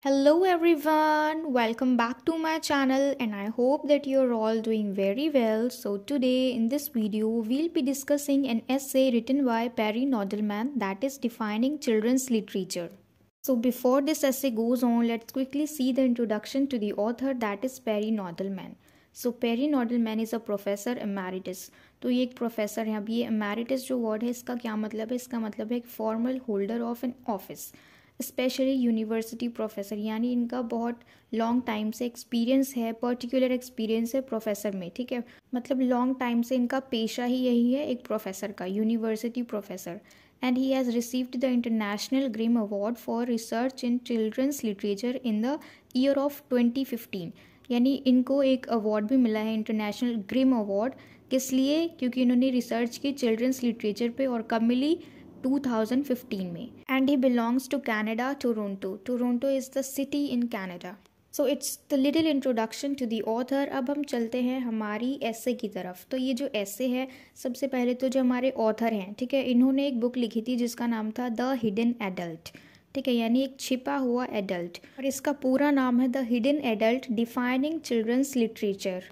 Hello everyone, welcome back to my channel and I hope that you're all doing very well. So today in this video we'll be discussing an essay written by Perry Nodelman that is defining children's literature. So before this essay goes on, let's quickly see the introduction to the author that is Perry Nodelman. So Perry Nodelman is a professor emeritus. तो ये एक professor है. अब ये emeritus जो word है इसका क्या मतलब है? इसका मतलब है एक formal holder of an office, specially university professor, यानी इनका बहुत लॉन्ग टाइम से एक्सपीरियंस है, पर्टिकुलर एक्सपीरियंस है प्रोफेसर में. ठीक है, मतलब लॉन्ग टाइम से इनका पेशा ही यही है एक प्रोफेसर का, university professor. And he has received the international Grimm award for research in children's literature in the year of 2015. यानी इनको एक अवार्ड भी मिला है, इंटरनेशनल ग्रिम अवार्ड. किस लिए? क्योंकि इन्होंने रिसर्च की चिल्ड्रंस लिटरेचर पे. और कब मिली? 2015 में. And he belongs to Canada, Toronto. Toronto is the city in Canada. So it's the little introduction to the author. अब हम चलते हैं हमारी ऐसे की तरफ. तो ये जो ऐसे है, सबसे पहले तो जो हमारे ऑथर हैं, ठीक है, इन्होंने एक बुक लिखी थी जिसका नाम था द हिडन एडल्ट. ठीक है, यानी एक छिपा हुआ एडल्ट. और इसका पूरा नाम है the hidden adult defining children's literature.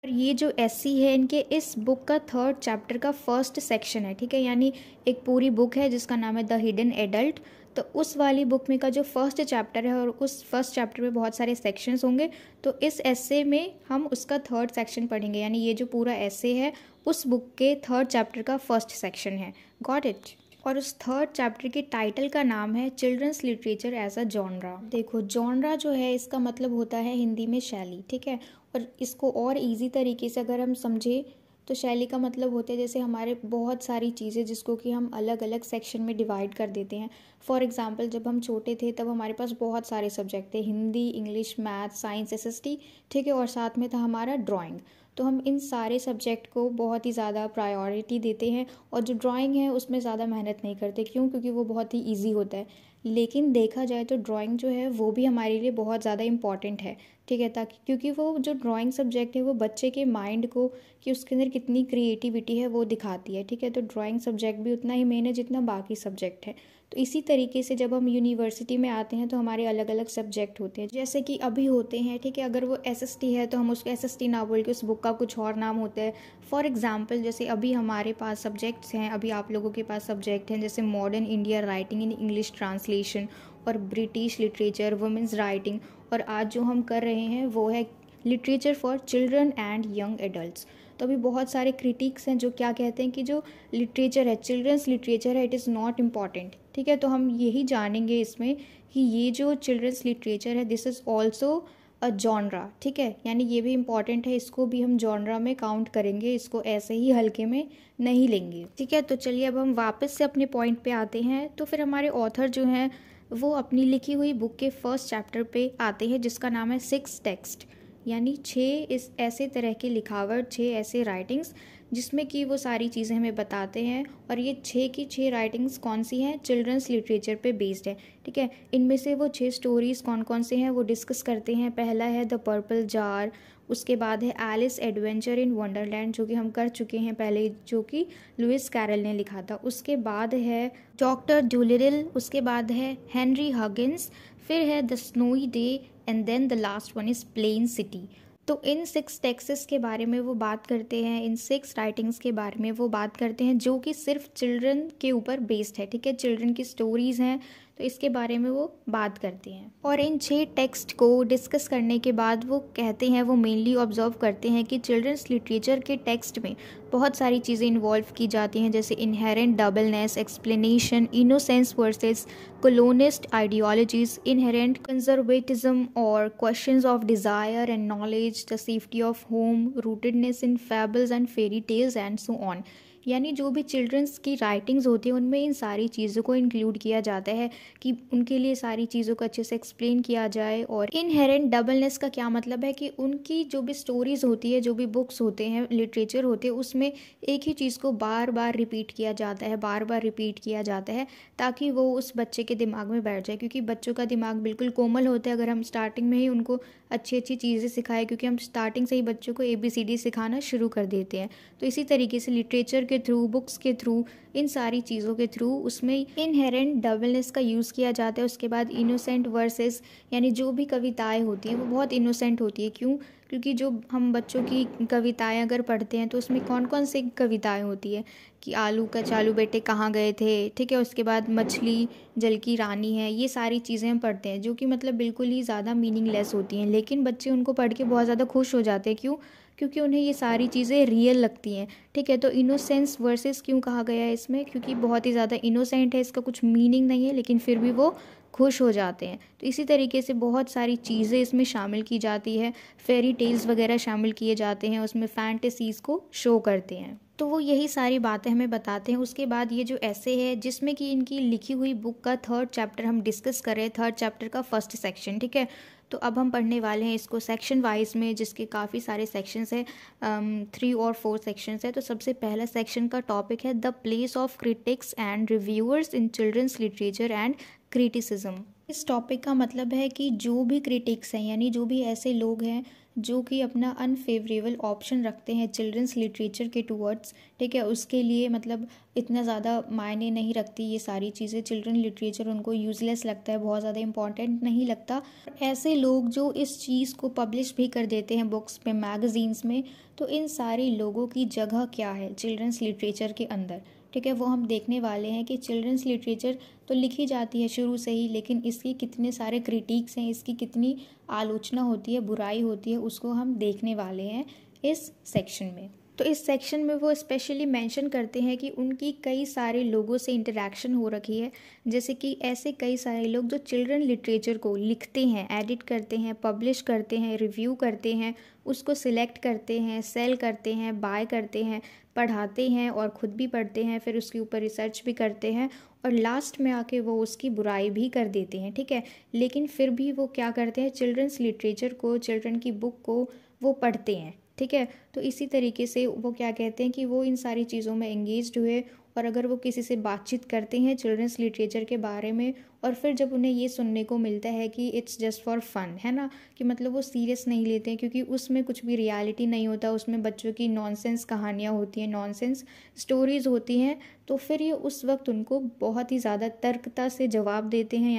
और ये जो एस्सी है, इनके इस बुक का 3rd चैप्टर का फर्स्ट सेक्शन है. ठीक है, यानी एक पूरी बुक है जिसका नाम है द हिडन एडल्ट. तो उस वाली बुक में का जो फर्स्ट चैप्टर है, और उस फर्स्ट चैप्टर में बहुत सारे सेक्शंस होंगे, तो इस एस्से में हम उसका 3rd सेक्शन पढ़ेंगे. यानी ये जो पूरा एस्से है उस बुक के 3rd चैप्टर का फर्स्ट सेक्शन है. Got it? और उस 3rd चैप्टर के टाइटल का नाम है children's literature as a genre. देखो, जॉनरा जो है इसका मतलब होता है हिंदी में शैली. ठीक है, और इसको और इजी तरीके से अगर हम समझे तो शैली का मतलब होता है जैसे हमारे बहुत सारी चीज़ें जिसको कि हम अलग अलग सेक्शन में डिवाइड कर देते हैं. फॉर एग्जांपल, जब हम छोटे थे तब हमारे पास बहुत सारे सब्जेक्ट थे, Hindi, English, math, science, SST. ठीक है, और साथ में था हमारा ड्राइंग. तो हम इन सारे सब्जेक्ट को बहुत ही ज़्यादा प्रायोरिटी देते हैं, और जो ड्राइंग है उसमें ज़्यादा मेहनत नहीं करते. क्यों? क्योंकि वो बहुत ही ईजी होता है. लेकिन देखा जाए तो ड्राइंग जो है वो भी हमारे लिए बहुत ज़्यादा इम्पॉर्टेंट है. ठीक है, ताकि क्योंकि वो जो ड्राइंग सब्जेक्ट है वो बच्चे के माइंड को, कि उसके अंदर कितनी क्रिएटिविटी है वो दिखाती है. ठीक है, तो ड्राइंग सब्जेक्ट भी उतना ही मेन है जितना बाकी सब्जेक्ट है. तो इसी तरीके से जब हम यूनिवर्सिटी में आते हैं तो हमारे अलग अलग सब्जेक्ट होते हैं, जैसे कि अभी होते हैं. ठीक है, अगर वो एसएसटी है तो हम उसको एसएसटी ना बोल के उस बुक का कुछ और नाम होता है. फॉर एग्जाम्पल, जैसे अभी हमारे पास सब्जेक्ट्स हैं, अभी आप लोगों के पास सब्जेक्ट हैं जैसे modern India writing in English translation, और ब्रिटिश लिटरेचर, वुमेंस राइटिंग. और आज जो हम कर रहे हैं वो है literature for children and young adults. तो अभी बहुत सारे क्रिटिक्स हैं जो क्या कहते हैं कि जो लिटरेचर है, चिल्ड्रंस लिटरेचर है, इट इज़ नॉट इम्पॉर्टेंट. ठीक है, तो हम यही जानेंगे इसमें कि ये जो चिल्ड्रंस लिटरेचर है this is also a genre. ठीक है, यानी ये भी इम्पॉर्टेंट है, इसको भी हम जॉनरा में काउंट करेंगे, इसको ऐसे ही हल्के में नहीं लेंगे. ठीक है, तो चलिए अब हम वापस से अपने पॉइंट पे आते हैं. तो फिर हमारे ऑथर जो हैं वो अपनी लिखी हुई बुक के फर्स्ट चैप्टर पे आते हैं जिसका नाम है 6 टेक्स्ट, यानी 6 इस ऐसे तरह की लिखावट, 6 ऐसे राइटिंग्स जिसमें कि वो सारी चीज़ें हमें बताते हैं. और ये 6 की 6 राइटिंग्स कौन सी हैं? चिल्ड्रंस लिटरेचर पे बेस्ड है. ठीक है, इनमें से वो 6 स्टोरीज़ कौन कौन से हैं वो डिस्कस करते हैं. पहला है द पर्पल जार, उसके बाद है एलिस एडवेंचर इन वंडरलैंड जो कि हम कर चुके हैं पहले, जो कि लुइस कैरल ने लिखा था. उसके बाद है डॉक्टर डूलिटल, उसके बाद है हेनरी हगिन्स, फिर है the Snowy Day, and then the last one is Plain City. तो इन 6 टेक्सेस के बारे में वो बात करते हैं, इन 6 राइटिंग्स के बारे में वो बात करते हैं जो कि सिर्फ चिल्ड्रन के ऊपर बेस्ड है. ठीक है, चिल्ड्रन की स्टोरीज़ हैं, तो इसके बारे में वो बात करते हैं. और इन 6 टेक्स्ट को डिस्कस करने के बाद वो कहते हैं, वो मेनली ऑब्जर्व करते हैं कि चिल्ड्रंस लिटरेचर के टेक्स्ट में बहुत सारी चीज़ें इन्वॉल्व की जाती हैं, जैसे inherent doubleness, explanation, innocence versus colonist ideologies, inherent conservatism or questions of desire and knowledge, the safety of home, rootedness in fables and fairy tales and so on. यानी जो भी चिल्ड्रंस की राइटिंग्स होती हैं उनमें इन सारी चीज़ों को इंक्लूड किया जाता है कि उनके लिए सारी चीज़ों को अच्छे से एक्सप्लेन किया जाए. और इनहेरेंट डबलनेस का क्या मतलब है कि उनकी जो भी स्टोरीज़ होती है, जो भी बुक्स होते हैं, लिटरेचर होते हैं, उसमें एक ही चीज़ को बार बार रिपीट किया जाता है, बार बार रिपीट किया जाता है ताकि वो उस बच्चे के दिमाग में बैठ जाए. क्योंकि बच्चों का दिमाग बिल्कुल कोमल होता है अगर हम स्टार्टिंग में ही उनको अच्छी अच्छी चीज़ें सिखाएं, क्योंकि हम स्टार्टिंग से ही बच्चों को ABCD सिखाना शुरू कर देते हैं. तो इसी तरीके से लिटरेचर के थ्रू, बुक्स के थ्रू, इन सारी चीज़ों के थ्रू उसमें इनहेरेंट डबलनेस का यूज़ किया जाता है। उसके बाद इनोसेंट वर्सेस, यानी जो भी कविताएं होती हैं वो बहुत इनोसेंट होती है। क्यों? क्योंकि जो हम बच्चों की कविताएं अगर पढ़ते हैं तो उसमें कौन कौन सी कविताएं होती है कि आलू का चालू बेटे कहाँ गए थे, ठीक है, उसके बाद मछली जल की रानी है, ये सारी चीज़ें हम पढ़ते हैं जो कि मतलब बिल्कुल ही ज़्यादा मीनिंगलेस होती हैं, लेकिन बच्चे उनको पढ़ के बहुत ज़्यादा खुश हो जाते हैं। क्यों? क्योंकि उन्हें ये सारी चीज़ें रियल लगती हैं। ठीक है, तो इनोसेंस वर्सेस क्यों कहा गया है इसमें? क्योंकि बहुत ही ज़्यादा इनोसेंट है, इसका कुछ मीनिंग नहीं है, लेकिन फिर भी वो खुश हो जाते हैं। तो इसी तरीके से बहुत सारी चीज़ें इसमें शामिल की जाती है, फेरी टेल्स वगैरह शामिल किए जाते हैं, उसमें फैंटेसीज़ को शो करते हैं। तो वो यही सारी बातें हमें बताते हैं। उसके बाद ये जो ऐसे है जिसमें कि इनकी लिखी हुई बुक का 3rd चैप्टर हम डिस्कस कर रहे हैं, 3rd चैप्टर का 1st सेक्शन। ठीक है, तो अब हम पढ़ने वाले हैं इसको सेक्शन वाइज में, जिसके काफ़ी सारे सेक्शंस हैं, 3 और 4 सेक्शंस हैं। तो सबसे पहला सेक्शन का टॉपिक है the place of critics and reviewers in children's literature and criticism. इस टॉपिक का मतलब है कि जो भी क्रिटिक्स हैं, यानी जो भी ऐसे लोग हैं जो कि अपना अनफेवरेबल ऑप्शन रखते हैं चिल्ड्रंस लिटरेचर के टूवर्ड्स, ठीक है, उसके लिए मतलब इतना ज़्यादा मायने नहीं रखती ये सारी चीज़ें। चिल्ड्रन लिटरेचर उनको यूज़लेस लगता है, बहुत ज़्यादा इंपॉर्टेंट नहीं लगता। ऐसे लोग जो इस चीज़ को पब्लिश भी कर देते हैं बुक्स में, मैगज़ीन्स में, तो इन सारे लोगों की जगह क्या है चिल्ड्रंस लिटरेचर के अंदर? ठीक है, वो हम देखने वाले हैं कि चिल्ड्रंस लिटरेचर तो लिखी जाती है शुरू से ही, लेकिन इसके कितने सारे क्रिटिक्स हैं, इसकी कितनी आलोचना होती है, बुराई होती है, उसको हम देखने वाले हैं इस सेक्शन में। तो इस सेक्शन में वो स्पेशली मेंशन करते हैं कि उनकी कई सारे लोगों से इंटरेक्शन हो रखी है, जैसे कि ऐसे कई सारे लोग जो चिल्ड्रन लिटरेचर को लिखते हैं, एडिट करते हैं, पब्लिश करते हैं, रिव्यू करते हैं, उसको सिलेक्ट करते हैं, सेल करते हैं, बाय करते हैं, पढ़ाते हैं और ख़ुद भी पढ़ते हैं, फिर उसके ऊपर रिसर्च भी करते हैं और लास्ट में आके वो उसकी बुराई भी कर देते हैं। ठीक है, लेकिन फिर भी वो क्या करते हैं, चिल्ड्रंस लिटरेचर को, चिल्ड्रन की बुक को वो पढ़ते हैं। ठीक है, तो इसी तरीके से वो क्या कहते हैं कि वो इन सारी चीज़ों में एंगेज्ड हुए, और अगर वो किसी से बातचीत करते हैं चिल्ड्रंस लिटरेचर के बारे में, और फिर जब उन्हें ये सुनने को मिलता है कि इट्स जस्ट फॉर फन, है ना, कि मतलब वो सीरियस नहीं लेते हैं क्योंकि उसमें कुछ भी रियलिटी नहीं होता, उसमें बच्चों की नॉनसेंस कहानियाँ होती हैं, नॉनसेंस स्टोरीज़ होती हैं, तो फिर ये उस वक्त उनको बहुत ही ज़्यादा तर्कता से जवाब देते हैं,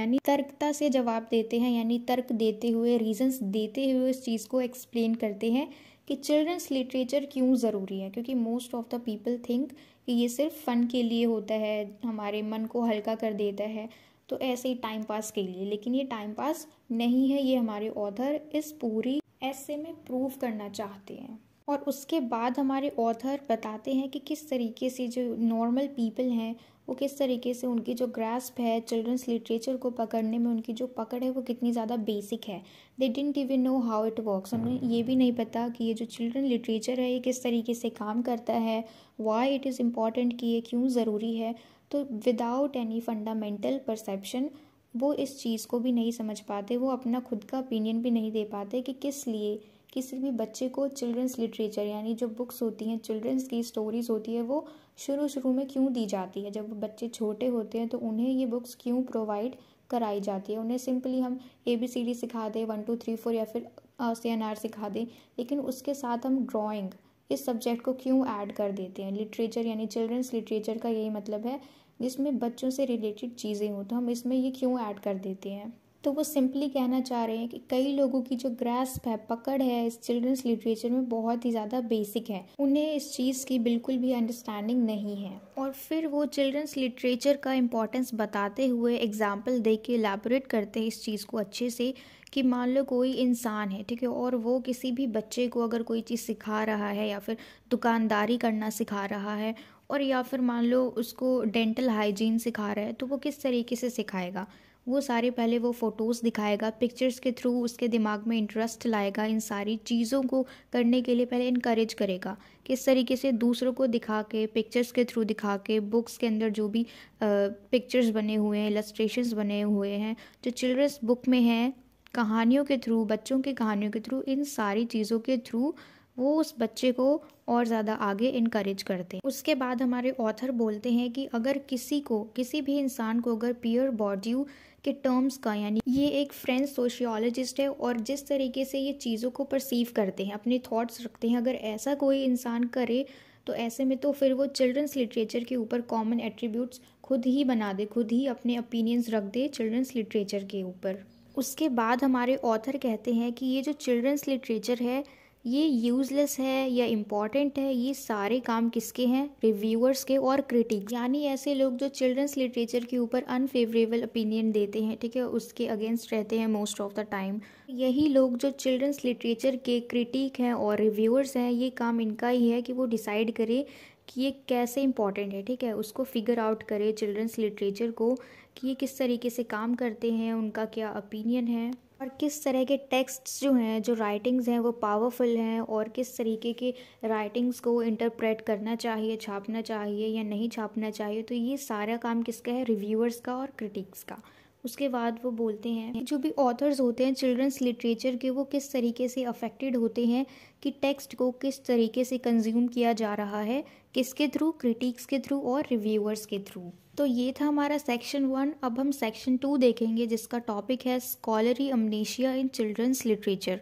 यानी तर्क देते हुए, रीजंस देते हुए इस चीज़ को एक्सप्लेन करते हैं कि चिल्ड्रंस लिटरेचर क्यों ज़रूरी है। क्योंकि most of the people think कि ये सिर्फ फ़न के लिए होता है, हमारे मन को हल्का कर देता है, तो ऐसे ही टाइम पास के लिए, लेकिन ये टाइम पास नहीं है, ये हमारे ऑथर इस पूरी ऐसे में प्रूव करना चाहते हैं। और उसके बाद हमारे ऑथर बताते हैं कि किस तरीके से जो नॉर्मल पीपल हैं वो किस तरीके से उनकी जो ग्रास्प है चिल्ड्रंस लिटरेचर को पकड़ने में, उनकी जो पकड़ है वो कितनी ज़्यादा बेसिक है। They didn't even know how it works. उन्हें ये भी नहीं पता कि ये जो चिल्ड्रन लिटरेचर है ये किस तरीके से काम करता है, वाई इट इज़ इम्पॉर्टेंट, कि ये क्यों ज़रूरी है। तो विदाउट एनी फंडामेंटल परसेप्शन वो इस चीज़ को भी नहीं समझ पाते, वो अपना खुद का ओपिनियन भी नहीं दे पाते कि किस लिए किसी भी बच्चे को चिल्ड्रंस लिटरेचर, यानी जो बुक्स होती हैं, चिल्ड्रंस की स्टोरीज़ होती है, वो शुरू में क्यों दी जाती है। जब बच्चे छोटे होते हैं तो उन्हें ये बुक्स क्यों प्रोवाइड कराई जाती है। उन्हें सिंपली हम ABCD सिखा दें, 1 2 3 4 या फिर CNR सिखा दें, लेकिन उसके साथ हम ड्राइंग इस सब्जेक्ट को क्यों ऐड कर देते हैं। लिटरेचर यानी चिल्ड्रंस लिटरेचर का यही मतलब है, जिसमें बच्चों से रिलेटेड चीज़ें हो, तो हम इसमें ये क्यों ऐड कर देते हैं। तो वो सिंपली कहना चाह रहे हैं कि कई लोगों की जो ग्रास्प है, पकड़ है इस चिल्ड्रंस लिटरेचर में बहुत ही ज़्यादा बेसिक है, उन्हें इस चीज़ की बिल्कुल भी अंडरस्टैंडिंग नहीं है। और फिर वो चिल्ड्रंस लिटरेचर का इम्पोर्टेंस बताते हुए एग्जाम्पल दे के एलैबोरेट करते हैं इस चीज़ को अच्छे से, कि मान लो कोई इंसान है, ठीक है, और वो किसी भी बच्चे को अगर कोई चीज़ सिखा रहा है या फिर दुकानदारी करना सिखा रहा है, और या फिर मान लो उसको डेंटल हाइजीन सिखा रहा है, तो वो किस तरीके से सिखाएगा। वो सारे पहले वो फ़ोटोज़ दिखाएगा, पिक्चर्स के थ्रू उसके दिमाग में इंटरेस्ट लाएगा, इन सारी चीज़ों को करने के लिए पहले इनकरेज करेगा। किस तरीके से दूसरों को दिखा के, पिक्चर्स के थ्रू दिखा के, बुक्स के अंदर जो भी पिक्चर्स बने हुए हैं, इलस्ट्रेशंस बने हुए हैं, जो चिल्ड्रंस बुक में हैं, कहानियों के थ्रू, बच्चों की कहानियों के थ्रू, इन सारी चीज़ों के थ्रू वो उस बच्चे को और ज़्यादा आगे इनकरेज करते हैं। उसके बाद हमारे ऑथर बोलते हैं कि अगर किसी भी इंसान को अगर पियर बॉर्डियू के टर्म्स का, यानी ये एक फ्रेंच सोशियोलॉजिस्ट है और जिस तरीके से ये चीज़ों को परसीव करते हैं, अपने थॉट्स रखते हैं, अगर ऐसा कोई इंसान करे तो ऐसे में तो फिर वो चिल्ड्रंस लिटरेचर के ऊपर कॉमन एट्रीब्यूट्स खुद ही बना दे, खुद ही अपने ओपिनियंस रख दे चिल्ड्रंस लिटरेचर के ऊपर। उसके बाद हमारे ऑथर कहते हैं कि ये जो चिल्ड्रंस लिटरेचर है ये यूज़लेस है या इम्पॉर्टेंट है, ये सारे काम किसके हैं? रिव्यूअर्स के और क्रिटिक्स, यानी ऐसे लोग जो चिल्ड्रंस लिटरेचर के ऊपर अनफेवरेबल ओपिनियन देते हैं, ठीक है, उसके अगेंस्ट रहते हैं मोस्ट ऑफ द टाइम। यही लोग जो चिल्ड्रंस लिटरेचर के क्रिटिक हैं और रिव्यूअर्स हैं, ये काम इनका ही है कि वो डिसाइड करे कि ये कैसे इंपॉर्टेंट है, ठीक है, उसको फिगर आउट करे चिल्ड्रंस लिटरेचर को कि ये किस तरीके से काम करते हैं, उनका क्या ओपिनियन है और किस तरह के टेक्स्ट्स जो हैं, जो राइटिंग्स हैं वो पावरफुल हैं और किस तरीके के राइटिंग्स को इंटरप्रेट करना चाहिए, छापना चाहिए या नहीं छापना चाहिए। तो ये सारा काम किसका है? रिव्यूअर्स का और क्रिटिक्स का। उसके बाद वो बोलते हैं जो भी ऑथर्स होते हैं चिल्ड्रंस लिटरेचर के, वो किस तरीके से अफेक्टेड होते हैं कि टेक्स्ट को किस तरीके से कंज्यूम किया जा रहा है, किसके थ्रू? क्रिटिक्स के थ्रू और रिव्यूअर्स के थ्रू। तो ये था हमारा सेक्शन 1। अब हम सेक्शन 2 देखेंगे जिसका टॉपिक है स्कॉलरी अमनेशिया इन चिल्ड्रंस लिटरेचर।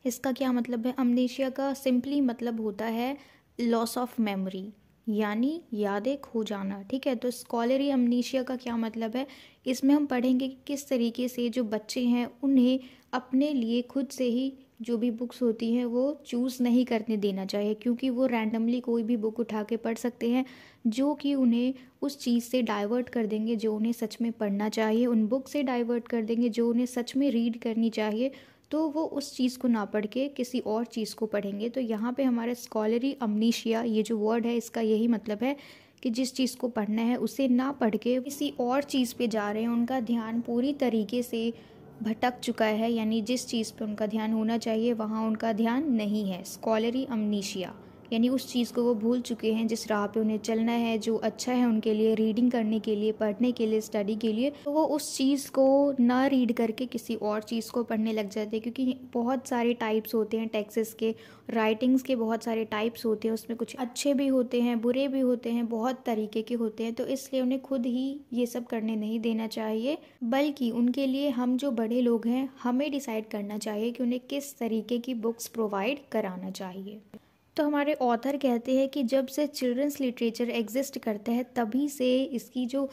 इसका क्या मतलब है? अमनेशिया का सिंपली मतलब होता है लॉस ऑफ मेमोरी, यानी यादें खो जाना, ठीक है। तो स्कॉलरी अमनेशिया का क्या मतलब है? इसमें हम पढ़ेंगे कि किस तरीके से जो बच्चे हैं उन्हें अपने लिए खुद से ही जो भी बुक्स होती हैं वो चूज़ नहीं करने देना चाहिए, क्योंकि वो रैंडमली कोई भी बुक उठा के पढ़ सकते हैं जो कि उन्हें उस चीज़ से डाइवर्ट कर देंगे जो उन्हें सच में पढ़ना चाहिए, उन बुक से डाइवर्ट कर देंगे जो उन्हें सच में रीड करनी चाहिए, तो वो उस चीज़ को ना पढ़ के किसी और चीज़ को पढ़ेंगे। तो यहाँ पे हमारे स्कॉलरी अमनीशिया ये जो वर्ड है इसका यही मतलब है कि जिस चीज़ को पढ़ना है उसे ना पढ़ के किसी और चीज़ पे जा रहे हैं, उनका ध्यान पूरी तरीके से भटक चुका है, यानी जिस चीज़ पे उनका ध्यान होना चाहिए वहाँ उनका ध्यान नहीं है। स्कॉलरी अमनीशिया यानी उस चीज़ को वो भूल चुके हैं जिस राह पे उन्हें चलना है, जो अच्छा है उनके लिए, रीडिंग करने के लिए, पढ़ने के लिए, स्टडी के लिए, तो वो उस चीज़ को ना रीड करके किसी और चीज़ को पढ़ने लग जाते हैं। क्योंकि बहुत सारे टाइप्स होते हैं टेक्सेस के, राइटिंग्स के बहुत सारे टाइप्स होते हैं, उसमें कुछ अच्छे भी होते हैं, बुरे भी होते हैं, बहुत तरीके के होते हैं। तो इसलिए उन्हें खुद ही ये सब करने नहीं देना चाहिए, बल्कि उनके लिए हम जो बड़े लोग हैं हमें डिसाइड करना चाहिए कि उन्हें किस तरीके की बुक्स प्रोवाइड कराना चाहिए। तो हमारे ऑथर कहते हैं कि जब से चिल्ड्रंस लिटरेचर एग्जिस्ट करता है तभी से इसकी जो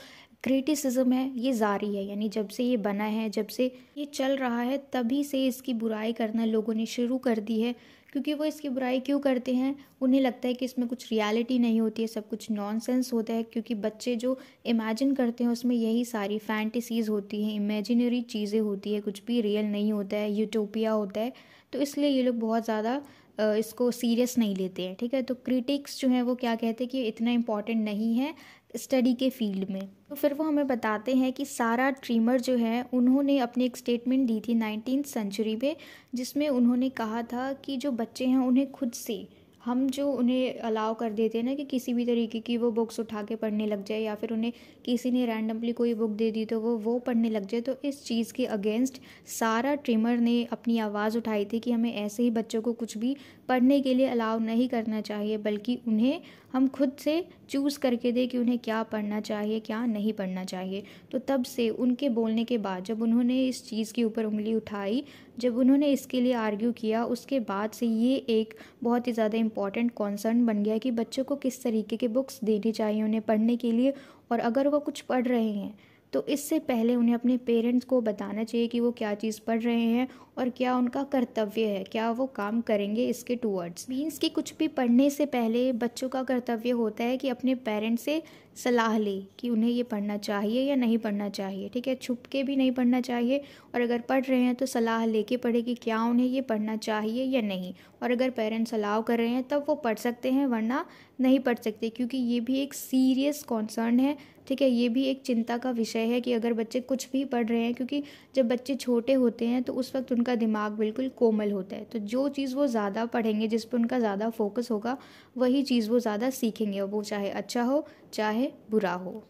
क्रिटिसिज्म है ये जारी है, यानी जब से ये बना है, जब से ये चल रहा है, तभी से इसकी बुराई करना लोगों ने शुरू कर दी है। क्योंकि वो इसकी बुराई क्यों करते हैं? उन्हें लगता है कि इसमें कुछ रियलिटी नहीं होती है, सब कुछ नॉनसेंस होता है, क्योंकि बच्चे जो इमेजिन करते हैं उसमें यही सारी फैंटेसीज़ होती हैं, इमेजिनरी चीज़ें होती है, कुछ भी रियल नहीं होता है, यूटोपिया होता है। तो इसलिए ये लोग बहुत ज़्यादा इसको सीरियस नहीं लेते हैं, ठीक है। तो क्रिटिक्स जो हैं वो क्या कहते हैं कि इतना इम्पॉर्टेंट नहीं है स्टडी के फील्ड में। तो फिर वो हमें बताते हैं कि सारा ट्रीमर जो है उन्होंने अपनी एक स्टेटमेंट दी थी 19th सेंचुरी में, जिसमें उन्होंने कहा था कि जो बच्चे हैं उन्हें खुद से हम जो उन्हें अलाउ कर देते हैं ना कि किसी भी तरीके की वो बुक्स उठा के पढ़ने लग जाए, या फिर उन्हें किसी ने रैंडमली कोई बुक दे दी तो वो पढ़ने लग जाए, तो इस चीज़ के अगेंस्ट सारा ट्रिमर ने अपनी आवाज़ उठाई थी कि हमें ऐसे ही बच्चों को कुछ भी पढ़ने के लिए अलाउ नहीं करना चाहिए, बल्कि उन्हें हम खुद से चूज़ करके दें कि उन्हें क्या पढ़ना चाहिए, क्या नहीं पढ़ना चाहिए। तो तब से उनके बोलने के बाद जब उन्होंने इस चीज़ के ऊपर उंगली उठाई, जब उन्होंने इसके लिए आर्ग्यू किया, उसके बाद से ये एक बहुत ही ज़्यादा इम्पॉर्टेंट कॉन्सर्न बन गया कि बच्चों को किस तरीके के बुक्स देनी चाहिए उन्हें पढ़ने के लिए, और अगर वो कुछ पढ़ रहे हैं तो इससे पहले उन्हें अपने पेरेंट्स को बताना चाहिए कि वो क्या चीज़ पढ़ रहे हैं और क्या उनका कर्तव्य है, क्या वो काम करेंगे इसके टूवर्ड्स। मीन्स कि कुछ भी पढ़ने से पहले बच्चों का कर्तव्य होता है कि अपने पेरेंट्स से सलाह ले कि उन्हें ये पढ़ना चाहिए या नहीं पढ़ना चाहिए, ठीक है। छुप के भी नहीं पढ़ना चाहिए, और अगर पढ़ रहे हैं तो सलाह लेके पढ़े कि क्या उन्हें ये पढ़ना चाहिए या नहीं, और अगर पेरेंट्स अलाउ कर रहे हैं तब वो पढ़ सकते हैं, वरना नहीं पढ़ सकते, क्योंकि ये भी एक सीरियस कॉन्सर्न है, ठीक है। ये भी एक चिंता का विषय है कि अगर बच्चे कुछ भी पढ़ रहे हैं, क्योंकि जब बच्चे छोटे होते हैं तो उस वक्त उनका दिमाग बिल्कुल कोमल होता है, तो जो चीज़ वो ज़्यादा पढ़ेंगे, जिस पर उनका ज़्यादा फोकस होगा, वही चीज़ वो ज़्यादा सीखेंगे, वो चाहे अच्छा हो चाहे बुरा हो।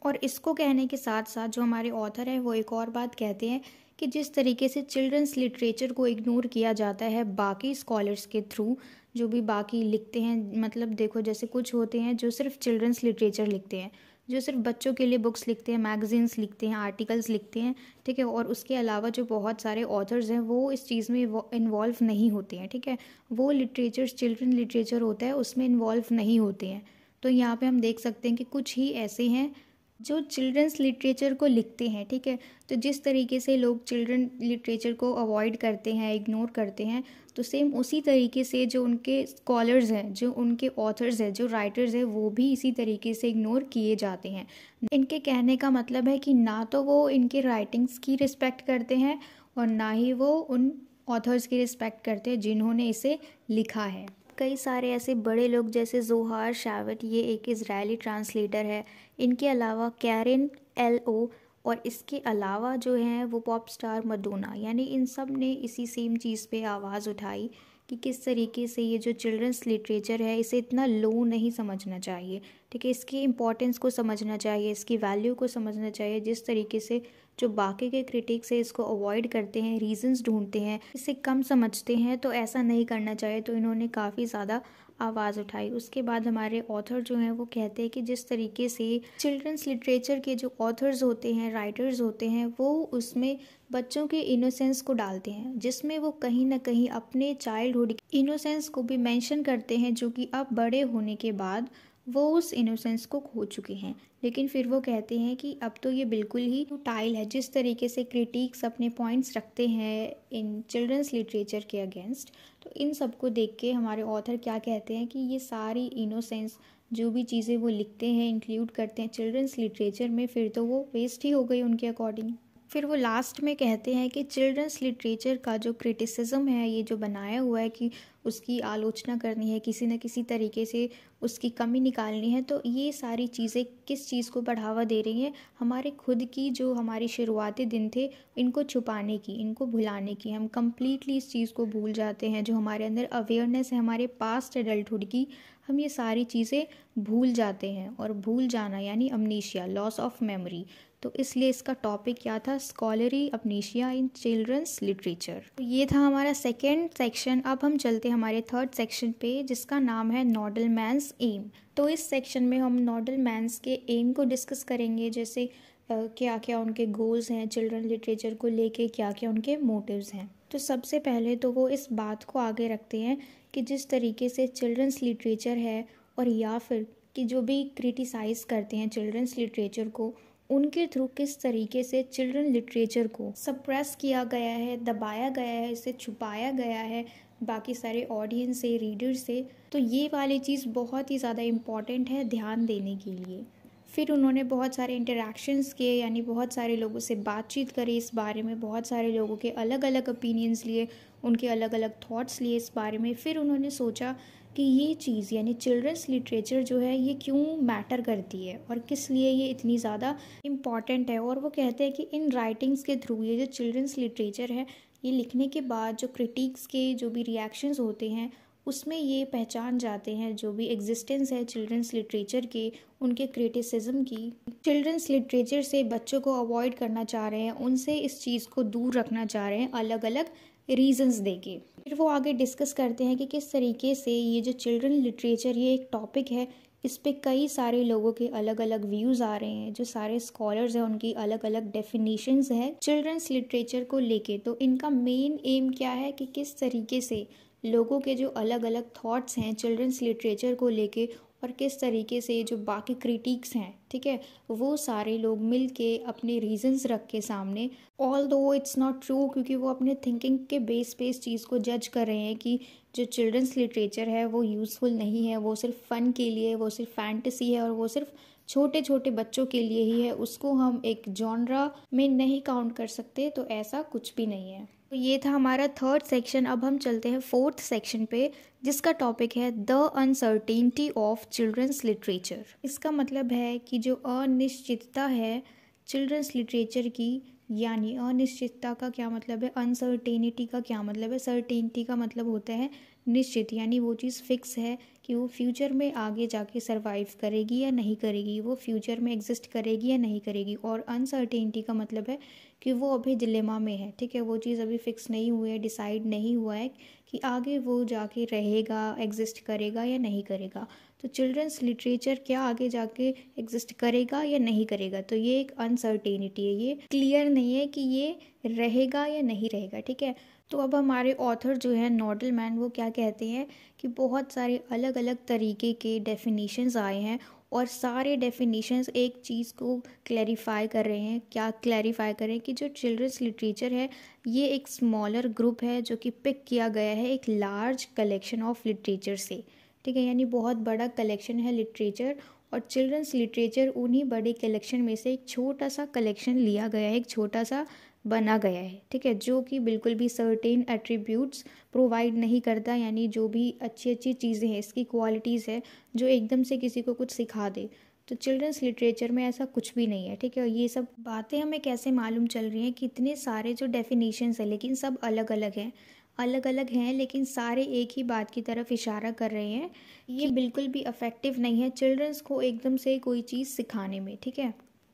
और इसको कहने के साथ साथ जो हमारे ऑथर हैं वो एक और बात कहते हैं कि जिस तरीके से चिल्ड्रंस लिटरेचर को इग्नोर किया जाता है बाकी स्कॉलर्स के थ्रू, जो भी बाकी लिखते हैं, मतलब देखो जैसे कुछ होते हैं जो सिर्फ चिल्ड्रंस लिटरेचर लिखते हैं, जो सिर्फ बच्चों के लिए बुक्स लिखते हैं, मैगजीन्स लिखते हैं, आर्टिकल्स लिखते हैं, ठीक है। और उसके अलावा जो बहुत सारे ऑथर्स हैं वो इस चीज़ में इन्वॉल्व नहीं होते हैं, ठीक है। वो लिटरेचर, चिल्ड्रन लिटरेचर होता है, उसमें इन्वॉल्व नहीं होते हैं। तो यहाँ पे हम देख सकते हैं कि कुछ ही ऐसे हैं जो चिल्ड्रंस लिटरेचर को लिखते हैं, ठीक है। तो जिस तरीके से लोग चिल्ड्रन लिटरेचर को अवॉइड करते हैं, इग्नोर करते हैं, तो सेम उसी तरीके से जो उनके स्कॉलर्स हैं, जो उनके ऑथर्स हैं, जो राइटर्स हैं, वो भी इसी तरीके से इग्नोर किए जाते हैं। इनके कहने का मतलब है कि ना तो वो इनके राइटिंग्स की रिस्पेक्ट करते हैं और ना ही वो उन ऑथर्स की रिस्पेक्ट करते हैं जिन्होंने इसे लिखा है। कई सारे ऐसे बड़े लोग जैसे जोहार शावेट, ये एक इज़राइली ट्रांसलेटर है। इनके अलावा कैरन एल.ओ और इसके अलावा जो हैं वो पॉप स्टार मडोना, यानी इन सब ने इसी सेम चीज़ पे आवाज़ उठाई कि किस तरीके से ये जो चिल्ड्रंस लिटरेचर है इसे इतना लो नहीं समझना चाहिए, ठीक है। इसकी इम्पोर्टेंस को समझना चाहिए, इसकी वैल्यू को समझना चाहिए। जिस तरीके से जो बाकी के क्रिटिक्स है इसको अवॉइड करते हैं, रीजंस ढूंढते हैं, इसे कम समझते हैं, तो ऐसा नहीं करना चाहिए। तो इन्होंने काफ़ी ज़्यादा आवाज़ उठाई। उसके बाद हमारे ऑथर जो हैं वो कहते हैं कि जिस तरीके से चिल्ड्रंस लिटरेचर के जो ऑथर्स होते हैं, राइटर्स होते हैं, वो उसमें बच्चों के इनोसेंस को डालते हैं, जिसमें वो कहीं ना कहीं अपने चाइल्डहुड इनोसेंस को भी मेंशन करते हैं, जो कि अब बड़े होने के बाद वो उस इनोसेंस को खो चुके हैं। लेकिन फिर वो कहते हैं कि अब तो ये बिल्कुल ही टाइल है। जिस तरीके से क्रिटिक्स अपने पॉइंट्स रखते हैं इन चिल्ड्रंस लिटरेचर के अगेंस्ट, तो इन सब को देख के हमारे ऑथर क्या कहते हैं कि ये सारी इनोसेंस जो भी चीज़ें वो लिखते हैं, इंक्लूड करते हैं चिल्ड्रंस लिटरेचर में, फिर तो वो वेस्ट ही हो गई उनके अकॉर्डिंग। फिर वो लास्ट में कहते हैं कि चिल्ड्रंस लिटरेचर का जो क्रिटिसिज्म है, ये जो बनाया हुआ है कि उसकी आलोचना करनी है, किसी न किसी तरीके से उसकी कमी निकालनी है, तो ये सारी चीज़ें किस चीज़ को बढ़ावा दे रही हैं? हमारे खुद की जो हमारी शुरुआती दिन थे, इनको छुपाने की, इनको भुलाने की। हम कम्प्लीटली इस चीज़ को भूल जाते हैं। जो हमारे अंदर अवेयरनेस है हमारे पास्ट एडल्टहुड की, हम ये सारी चीज़ें भूल जाते हैं। और भूल जाना यानी अमनीशिया, लॉस ऑफ मेमोरी। तो इसलिए इसका टॉपिक क्या था? स्कॉलरी अमनीशिया इन चिल्ड्रंस लिटरेचर। तो ये था हमारा सेकेंड सेक्शन। अब हम चलते हैं हमारे थर्ड सेक्शन पे, जिसका नाम है नॉडलमैन्स एम। तो इस सेक्शन में हम नॉडलमैन्स के एम को डिस्कस करेंगे, जैसे क्या क्या उनके गोल्स हैं चिल्ड्रन लिटरेचर को लेके, क्या क्या उनके मोटिव्स हैं। तो सबसे पहले तो वो इस बात को आगे रखते हैं कि जिस तरीके से चिल्ड्रंस लिटरेचर है, और या फिर कि जो भी क्रिटिसाइज़ करते हैं चिल्ड्रंस लिटरेचर को, उनके थ्रू किस तरीके से चिल्ड्रन लिटरेचर को सप्रेस किया गया है, दबाया गया है, इसे छुपाया गया है बाकी सारे ऑडियंस से, रीडर से। तो ये वाली चीज़ बहुत ही ज़्यादा इम्पॉर्टेंट है ध्यान देने के लिए। फिर उन्होंने बहुत सारे इंटरेक्शंस किए, यानी बहुत सारे लोगों से बातचीत करी इस बारे में, बहुत सारे लोगों के अलग अलग ओपिनियंस लिए, उनके अलग अलग थॉट्स लिए इस बारे में। फिर उन्होंने सोचा कि ये चीज़ यानी चिल्ड्रंस लिटरेचर जो है ये क्यों मैटर करती है और किस लिए ये इतनी ज़्यादा इम्पॉर्टेंट है। और वो कहते हैं कि इन राइटिंग्स के थ्रू ये जो चिल्ड्रंस लिटरेचर है, ये लिखने के बाद जो क्रिटिक्स के जो भी रिएक्शंस होते हैं, उसमें ये पहचान जाते हैं जो भी एग्जिस्टेंस है चिल्ड्रंस लिटरेचर के, उनके क्रिटिसिज्म की। चिल्ड्रंस लिटरेचर से बच्चों को अवॉइड करना चाह रहे हैं, उनसे इस चीज़ को दूर रखना चाह रहे हैं अलग अलग रीजंस देके। फिर वो आगे डिस्कस करते हैं कि किस तरीके से ये जो चिल्ड्रन लिटरेचर, ये एक टॉपिक है, इस पे कई सारे लोगों के अलग अलग व्यूज़ आ रहे हैं। जो सारे स्कॉलर्स हैं उनकी अलग अलग डेफिनेशंस है चिल्ड्रंस लिटरेचर को लेके। तो इनका मेन एम क्या है कि किस तरीके से लोगों के जो अलग अलग थॉट्स हैं चिल्ड्रंस लिटरेचर को लेके, और किस तरीके से जो बाकी क्रिटिक्स हैं, ठीक है, वो सारे लोग मिल के अपने रीजंस रख के सामने, ऑल दो इट्स नॉट ट्रू, क्योंकि वो अपने थिंकिंग के बेस पे इस चीज़ को जज कर रहे हैं कि जो चिल्ड्रंस लिटरेचर है वो यूज़फुल नहीं है, वो सिर्फ फ़न के लिए, वो सिर्फ फैंटेसी है, और वो सिर्फ छोटे छोटे बच्चों के लिए ही है, उसको हम एक जॉनरा में नहीं काउंट कर सकते। तो ऐसा कुछ भी नहीं है। तो ये था हमारा थर्ड सेक्शन। अब हम चलते हैं फोर्थ सेक्शन पे, जिसका टॉपिक है the uncertainty of children's literature. इसका मतलब है कि जो अनिश्चितता है चिल्ड्रंस लिटरेचर की, यानी अनिश्चितता का क्या मतलब है, अनसर्टेनिटी का क्या मतलब है। सर्टेनिटी का मतलब होता है निश्चित, यानी वो चीज़ फिक्स है कि वो फ्यूचर में आगे जाके सरवाइव करेगी या नहीं करेगी, वो फ्यूचर में एग्जिस्ट करेगी या नहीं करेगी। और अनसर्टेनिटी का मतलब है कि वो अभी डिलेमा में है, ठीक है। वो चीज़ अभी फिक्स नहीं हुई है, डिसाइड नहीं हुआ है कि आगे वो जाके रहेगा, एग्जिस्ट करेगा या नहीं करेगा। तो चिल्ड्रंस लिटरेचर क्या आगे जाके एग्जिस्ट करेगा या नहीं करेगा, तो ये एक अनसर्टेनिटी है, ये क्लियर नहीं है कि ये रहेगा या नहीं रहेगा, ठीक है। तो अब हमारे ऑथर जो है नॉडलमैन, वो क्या कहते हैं कि बहुत सारे अलग अलग तरीके के डेफिनेशंस आए हैं और सारे डेफिनेशंस एक चीज़ को क्लैरिफाई कर रहे हैं। क्या क्लैरिफाई कर रहे हैं कि जो चिल्ड्रंस लिटरेचर है ये एक स्मॉलर ग्रुप है जो कि पिक किया गया है एक लार्ज कलेक्शन ऑफ लिटरेचर से, ठीक है। यानी बहुत बड़ा कलेक्शन है लिटरेचर और चिल्ड्रंस लिटरेचर उन्हीं बड़े कलेक्शन में से एक छोटा सा कलेक्शन लिया गया है, एक छोटा सा बना गया है, ठीक है, जो कि बिल्कुल भी सर्टेन एट्रीब्यूट्स प्रोवाइड नहीं करता। यानी जो भी अच्छी अच्छी चीज़ें हैं, इसकी क्वालिटीज़ है जो एकदम से किसी को कुछ सिखा दे, तो चिल्ड्रंस लिटरेचर में ऐसा कुछ भी नहीं है, ठीक है। और ये सब बातें हमें कैसे मालूम चल रही हैं कि इतने सारे जो डेफिनेशंस है लेकिन सब अलग अलग हैं लेकिन सारे एक ही बात की तरफ इशारा कर रहे हैं। ये बिल्कुल भी इफेक्टिव नहीं है चिल्ड्रंस को एकदम से कोई चीज़ सिखाने में, ठीक है।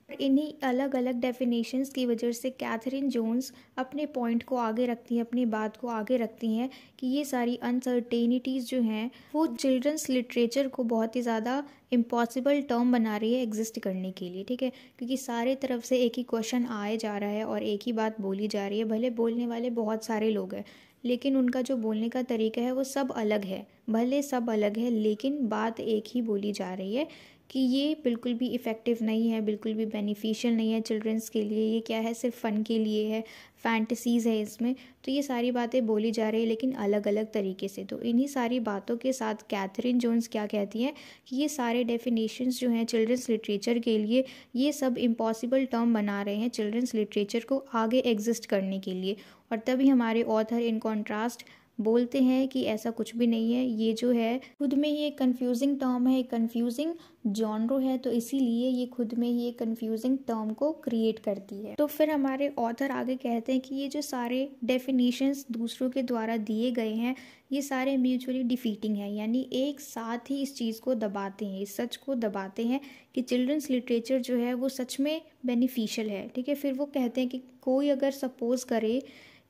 इन्हीं अलग अलग डेफिनेशंस की वजह से कैथरीन जोन्स अपने पॉइंट को आगे रखती हैं, अपनी बात को आगे रखती हैं कि ये सारी अनसर्टेनिटीज़ जो हैं वो चिल्ड्रंस लिटरेचर को बहुत ही ज़्यादा इम्पॉसिबल टर्म बना रही है एग्जिस्ट करने के लिए, ठीक है। क्योंकि सारे तरफ से एक ही क्वेश्चन आए जा रहा है और एक ही बात बोली जा रही है। भले बोलने वाले बहुत सारे लोग हैं लेकिन उनका जो बोलने का तरीका है वो सब अलग है, भले सब अलग है लेकिन बात एक ही बोली जा रही है कि ये बिल्कुल भी इफ़ेक्टिव नहीं है, बिल्कुल भी बेनिफिशियल नहीं है चिल्ड्रंस के लिए। ये क्या है, सिर्फ फ़न के लिए है, फैंटेसीज़ है इसमें। तो ये सारी बातें बोली जा रही है लेकिन अलग अलग तरीके से। तो इन्हीं सारी बातों के साथ कैथरीन जोन्स क्या कहती हैं कि ये सारे डेफिनेशंस जो हैं चिल्ड्रंस लिटरेचर के लिए, ये सब इम्पॉसिबल टर्म बना रहे हैं चिल्ड्रंस लिटरेचर को आगे एग्जिस्ट करने के लिए। और तभी हमारे ऑथर इन कॉन्ट्रास्ट बोलते हैं कि ऐसा कुछ भी नहीं है, ये जो है खुद में ही एक कन्फ्यूजिंग टर्म है, एक कन्फ्यूजिंग जॉनरो है, तो इसीलिए ये खुद में ही एक कन्फ्यूजिंग टर्म को क्रिएट करती है। तो फिर हमारे ऑथर आगे कहते हैं कि ये जो सारे डेफिनेशंस दूसरों के द्वारा दिए गए हैं ये सारे म्यूचुअली डिफीटिंग है, यानी एक साथ ही इस चीज़ को दबाते हैं, इस सच को दबाते हैं कि चिल्ड्रंस लिटरेचर जो है वो सच में बेनिफिशियल है, ठीक है। फिर वो कहते हैं कि कोई अगर सपोज करे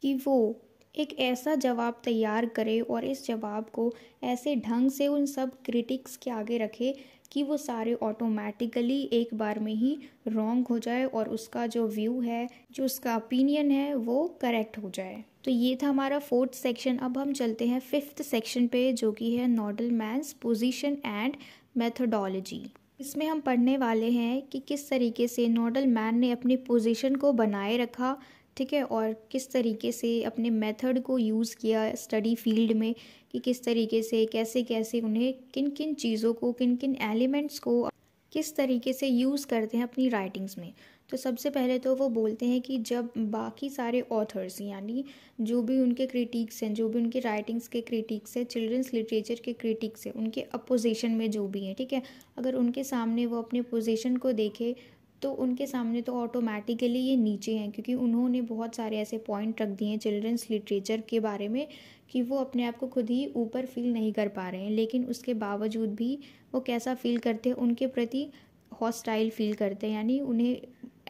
कि वो एक ऐसा जवाब तैयार करे और इस जवाब को ऐसे ढंग से उन सब क्रिटिक्स के आगे रखे कि वो सारे ऑटोमेटिकली एक बार में ही रॉन्ग हो जाए और उसका जो व्यू है, जो उसका ओपिनियन है, वो करेक्ट हो जाए। तो ये था हमारा 4th सेक्शन। अब हम चलते हैं 5th सेक्शन पे, जो कि है नॉडलमैन्स पोजीशन एंड मेथोडोलॉजी। इसमें हम पढ़ने वाले हैं कि किस तरीके से नॉडलमैन ने अपनी पोजीशन को बनाए रखा, ठीक है, और किस तरीके से अपने मेथड को यूज़ किया स्टडी फील्ड में, कि किस तरीके से कैसे कैसे उन्हें किन किन चीज़ों को, किन किन एलिमेंट्स को किस तरीके से यूज़ करते हैं अपनी राइटिंग्स में। तो सबसे पहले तो वो बोलते हैं कि जब बाकी सारे ऑथर्स, यानी जो भी उनके क्रिटिक्स हैं, जो भी उनके राइटिंग्स के क्रिटिक्स हैं, चिल्ड्रंस लिटरेचर के क्रिटिक्स हैं, उनके अपोजिशन में जो भी हैं, ठीक है, अगर उनके सामने वो अपनी पोजीशन को देखे तो उनके सामने तो ऑटोमेटिकली ये नीचे हैं, क्योंकि उन्होंने बहुत सारे ऐसे पॉइंट रख दिए हैं चिल्ड्रंस लिटरेचर के बारे में कि वो अपने आप को खुद ही ऊपर फील नहीं कर पा रहे हैं। लेकिन उसके बावजूद भी वो कैसा फील करते हैं, उनके प्रति हॉस्टाइल फील करते हैं, यानी उन्हें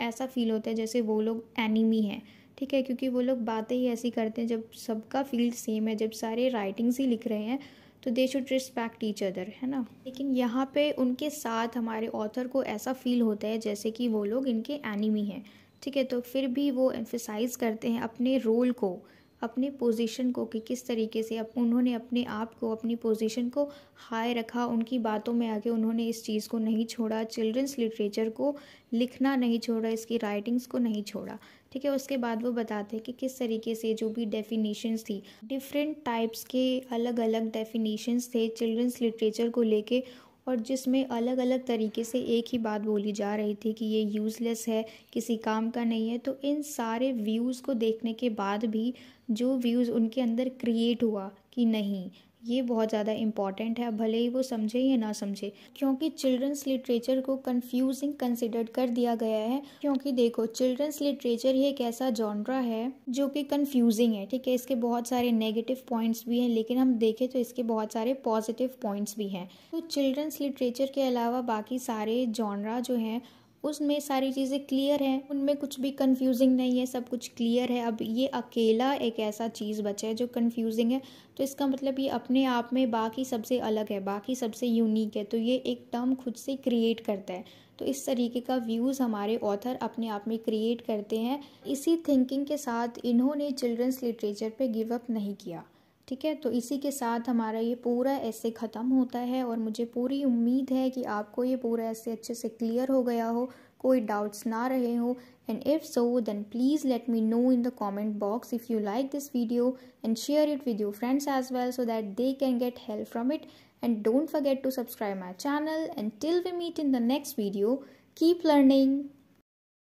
ऐसा फील होता है जैसे वो लोग एनिमी हैं, ठीक है, क्योंकि वो लोग बातें ही ऐसी करते हैं। जब सबका फील्ड सेम है, जब सारे राइटिंग्स ही लिख रहे हैं, तो they should respect each other, है ना। लेकिन यहाँ पे उनके साथ हमारे ऑथर को ऐसा फील होता है जैसे कि वो लोग इनके एनिमी हैं, ठीक है। तो फिर भी वो एम्फेसाइज करते हैं अपने रोल को, अपने पोजीशन को, कि किस तरीके से उन्होंने अपने आप को, अपनी पोजीशन को हाई रखा। उनकी बातों में आके उन्होंने इस चीज़ को नहीं छोड़ा, चिल्ड्रंस लिटरेचर को लिखना नहीं छोड़ा, इसकी राइटिंग्स को नहीं छोड़ा, ठीक है। उसके बाद वो बताते हैं कि किस तरीके से जो भी डेफिनेशंस थी, डिफरेंट टाइप्स के अलग अलग डेफिनेशंस थे चिल्ड्रंस लिटरेचर को लेके, और जिसमें अलग अलग तरीके से एक ही बात बोली जा रही थी कि ये यूज़लेस है, किसी काम का नहीं है। तो इन सारे व्यूज़ को देखने के बाद भी जो व्यूज़ उनके अंदर क्रिएट हुआ कि नहीं, ये बहुत ज़्यादा इम्पॉर्टेंट है, भले ही वो समझे या ना समझे, क्योंकि चिल्ड्रंस लिटरेचर को कंफ्यूजिंग कंसिडर कर दिया गया है। क्योंकि देखो, चिल्ड्रंस लिटरेचर ही एक ऐसा जॉनरा है जो कि कंफ्यूजिंग है, ठीक है। इसके बहुत सारे नेगेटिव पॉइंट्स भी हैं, लेकिन हम देखें तो इसके बहुत सारे पॉजिटिव पॉइंट्स भी हैं। तो चिल्ड्रंस लिटरेचर के अलावा बाकी सारे जॉनरा जो हैं उसमें सारी चीज़ें क्लियर हैं, उनमें कुछ भी कंफ्यूजिंग नहीं है, सब कुछ क्लियर है। अब ये अकेला एक ऐसा चीज़ बचा है जो कंफ्यूजिंग है, तो इसका मतलब ये अपने आप में बाकी सबसे अलग है, बाकी सबसे यूनिक है, तो ये एक टर्म खुद से क्रिएट करता है। तो इस तरीके का व्यूज़ हमारे ऑथर अपने आप में क्रिएट करते हैं। इसी थिंकिंग के साथ इन्होंने चिल्ड्रंस लिटरेचर पे गिव अप नहीं किया। ठीक है, तो इसी के साथ हमारा ये पूरा ऐसे ख़त्म होता है और मुझे पूरी उम्मीद है कि आपको ये पूरा ऐसे अच्छे से क्लियर हो गया हो, कोई डाउट्स ना रहे हो। And if so then please let me know in the comment box if you like this video and share it with your friends as well so that they can get help from it. And don't forget to subscribe my channel. Until we meet in the next video, keep learning.